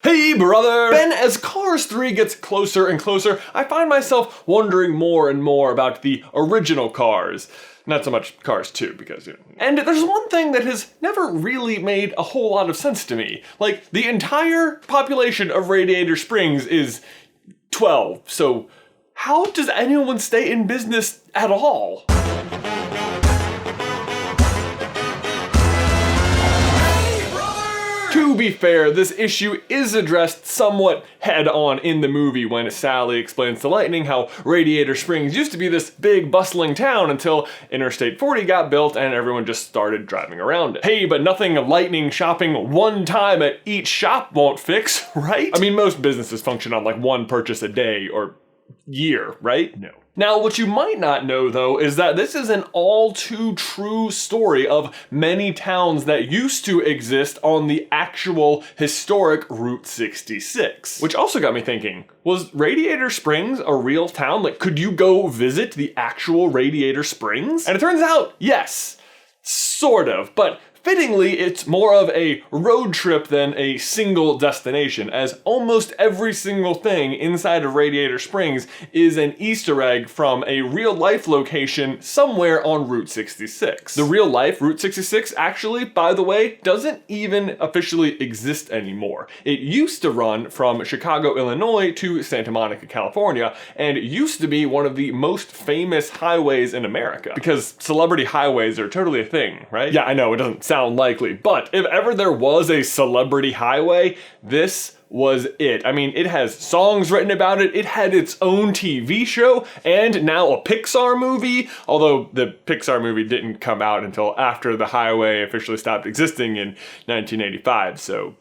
Hey brother! Ben, as Cars 3 gets closer and closer, I find myself wondering more and more about the original Cars. Not so much Cars 2, because, you know. And there's one thing that has never really made a whole lot of sense to me. Like, the entire population of Radiator Springs is 12, so how does anyone stay in business at all? To be fair, this issue is addressed somewhat head-on in the movie when Sally explains to Lightning how Radiator Springs used to be this big bustling town until Interstate 40 got built and everyone just started driving around it. Hey, but nothing Lightning shopping one time at each shop won't fix, right? I mean, most businesses function on like one purchase a day or year, right? No. Now, what you might not know, though, is that this is an all-too-true story of many towns that used to exist on the actual historic Route 66. Which also got me thinking, was Radiator Springs a real town? Like, could you go visit the actual Radiator Springs? And it turns out, yes, sort of, but fittingly, it's more of a road trip than a single destination, as almost every single thing inside of Radiator Springs is an Easter egg from a real-life location somewhere on Route 66. The real-life Route 66 actually, by the way, doesn't even officially exist anymore. It used to run from Chicago, Illinois to Santa Monica, California, and it used to be one of the most famous highways in America. Because celebrity highways are totally a thing, right? Yeah, I know, it doesn't sound likely, but if ever there was a celebrity highway, this was it. I mean, it has songs written about it, it had its own TV show, and now a Pixar movie, although the Pixar movie didn't come out until after the highway officially stopped existing in 1985, so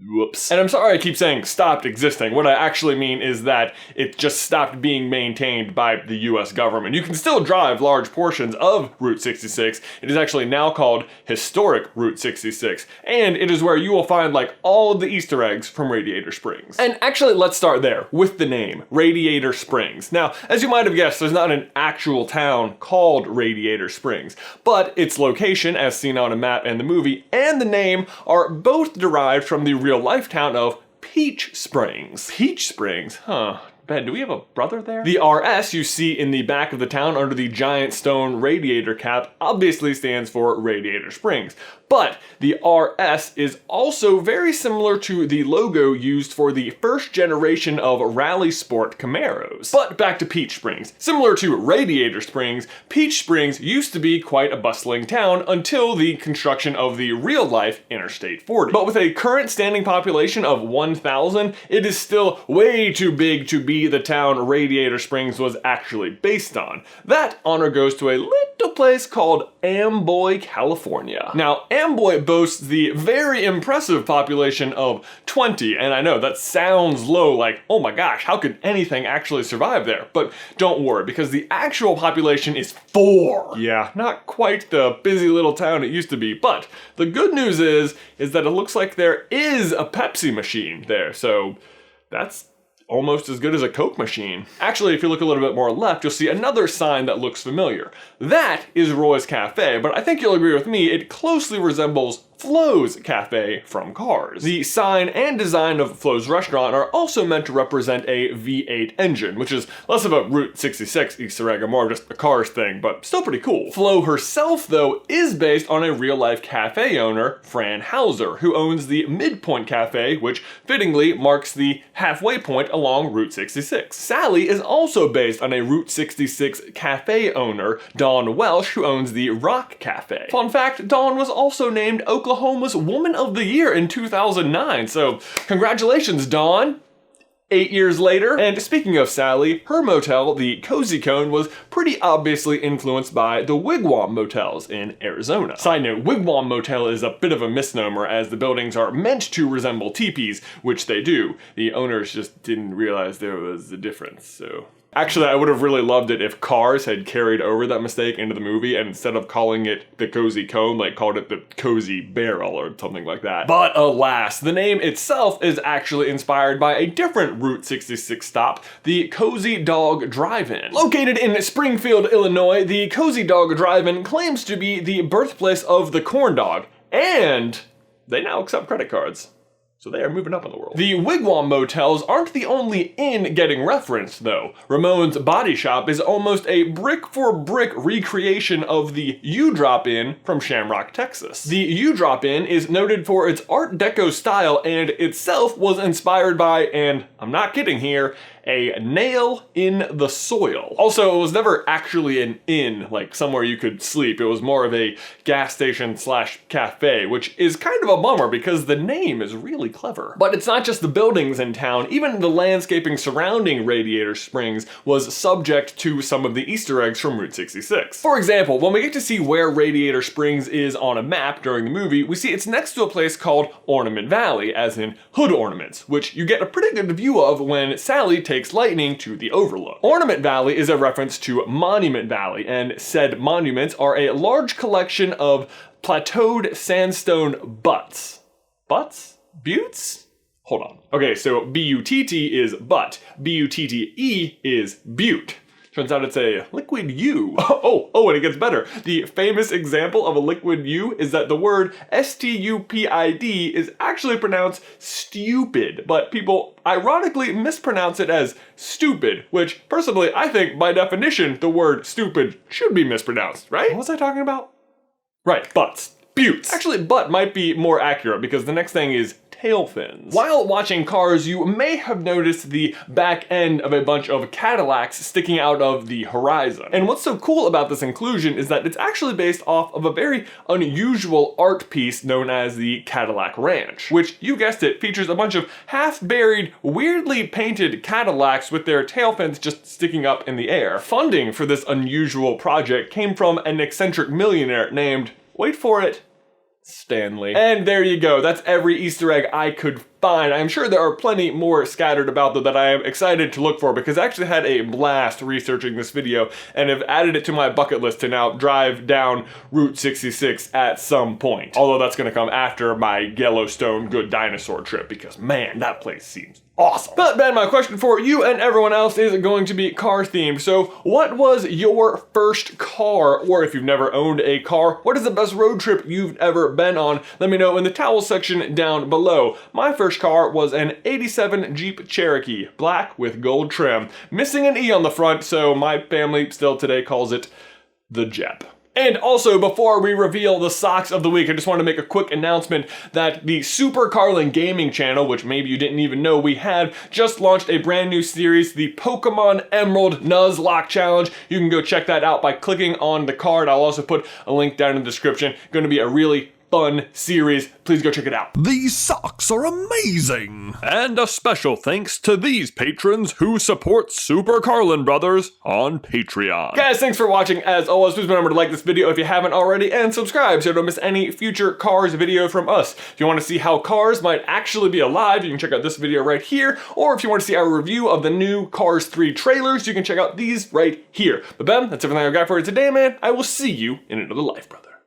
whoops. And I'm sorry I keep saying stopped existing. What I actually mean is that it just stopped being maintained by the US government. You can still drive large portions of Route 66. It is actually now called Historic Route 66. And it is where you will find like all of the Easter eggs from Radiator Springs. And actually, let's start there with the name, Radiator Springs. Now, as you might have guessed, there's not an actual town called Radiator Springs, but its location, as seen on a map in the movie, and the name are both derived from the real-life town of Peach Springs. Peach Springs? Huh. Ben, do we have a brother there? The RS you see in the back of the town under the giant stone radiator cap obviously stands for Radiator Springs. But the RS is also very similar to the logo used for the first generation of rally sport Camaros. But back to Peach Springs. Similar to Radiator Springs, Peach Springs used to be quite a bustling town until the construction of the real-life Interstate 40. But with a current standing population of 1,000, it is still way too big to be the town Radiator Springs was actually based on. That honor goes to a little place called Amboy, California. Now, Amboy boasts the very impressive population of 20, and I know that sounds low, like, oh my gosh, how could anything actually survive there? But don't worry, because the actual population is 4. Yeah, not quite the busy little town it used to be, but the good news is that it looks like there is a Pepsi machine there, so that's almost as good as a Coke machine. Actually, if you look a little bit more left, you'll see another sign that looks familiar. That is Roy's Cafe, but I think you'll agree with me, it closely resembles Flo's Cafe from Cars. The sign and design of Flo's restaurant are also meant to represent a V8 engine, which is less of a Route 66 Easter egg and more of just a Cars thing, but still pretty cool. Flo herself, though, is based on a real-life cafe owner, Fran Hauser, who owns the Midpoint Cafe, which fittingly marks the halfway point along Route 66. Sally is also based on a Route 66 cafe owner, Dawn Welsh, who owns the Rock Cafe. Fun fact, Dawn was also named Oklahoma's Woman of the Year in 2009, so congratulations, Dawn. 8 years later. And speaking of Sally, her motel, the Cozy Cone, was pretty obviously influenced by the Wigwam motels in Arizona. Side note, Wigwam Motel is a bit of a misnomer as the buildings are meant to resemble teepees, which they do. The owners just didn't realize there was a difference, so. Actually, I would have really loved it if Cars had carried over that mistake into the movie and instead of calling it the Cozy Cone, like called it the Cozy Barrel or something like that. But alas, the name itself is actually inspired by a different Route 66 stop, the Cozy Dog Drive-In. Located in Springfield, Illinois, the Cozy Dog Drive-In claims to be the birthplace of the corn dog, and they now accept credit cards. So they are moving up in the world. The Wigwam motels aren't the only inn getting referenced, though. Ramon's Body Shop is almost a brick-for-brick recreation of the U-Drop Inn from Shamrock, Texas. The U-Drop Inn is noted for its Art Deco style and itself was inspired by, and I'm not kidding here, a nail in the soil. Also, it was never actually an inn, like somewhere you could sleep. It was more of a gas station slash cafe, which is kind of a bummer because the name is really clever. But it's not just the buildings in town, even the landscaping surrounding Radiator Springs was subject to some of the Easter eggs from Route 66. For example, when we get to see where Radiator Springs is on a map during the movie, we see it's next to a place called Ornament Valley, as in hood ornaments, which you get a pretty good view of when Sally takes Lightning to the Overlook. Ornament Valley is a reference to Monument Valley, and said monuments are a large collection of plateaued sandstone butts. Butts? Buttes? Hold on. Okay, so B-U-T-T is butt. B-U-T-T-E is butte. Turns out it's a liquid U. Oh, and it gets better. The famous example of a liquid U is that the word S-T-U-P-I-D is actually pronounced stupid, but people ironically mispronounce it as stupid, which personally I think by definition the word stupid should be mispronounced, right? What was I talking about? Right, butts. Buttes. Actually, butt might be more accurate because the next thing is tail fins. While watching Cars, you may have noticed the back end of a bunch of Cadillacs sticking out of the horizon. And what's so cool about this inclusion is that it's actually based off of a very unusual art piece known as the Cadillac Ranch, which, you guessed it, features a bunch of half-buried, weirdly painted Cadillacs with their tail fins just sticking up in the air. Funding for this unusual project came from an eccentric millionaire named, wait for it, Stanley. And there you go, that's every Easter egg I could find. I'm sure there are plenty more scattered about though that I am excited to look for because I actually had a blast researching this video and have added it to my bucket list to now drive down Route 66 at some point. Although that's gonna come after my Yellowstone Good Dinosaur trip because man, that place seems awesome. But Ben, my question for you and everyone else is going to be car themed. So what was your first car? Or if you've never owned a car, what is the best road trip you've ever been on? Let me know in the towel section down below. My first car was an 87 Jeep Cherokee, black with gold trim, missing an E on the front, so my family still today calls it the Jep. And also, before we reveal the socks of the week, I just want to make a quick announcement that the Super Carlin gaming channel, which maybe you didn't even know we had, just launched a brand new series, the Pokemon Emerald Nuzlocke Challenge. You can go check that out by clicking on the card. I'll also put a link down in the description. Going to be a really fun series. Please go check it out. These socks are amazing! And a special thanks to these patrons who support Super Carlin Brothers on Patreon. Guys, thanks for watching. As always, please remember to like this video if you haven't already and subscribe so you don't miss any future Cars video from us. If you want to see how Cars might actually be alive, you can check out this video right here. Or if you want to see our review of the new Cars 3 trailers, you can check out these right here. But Ben, that's everything I've got for you today, man. I will see you in another life, brother.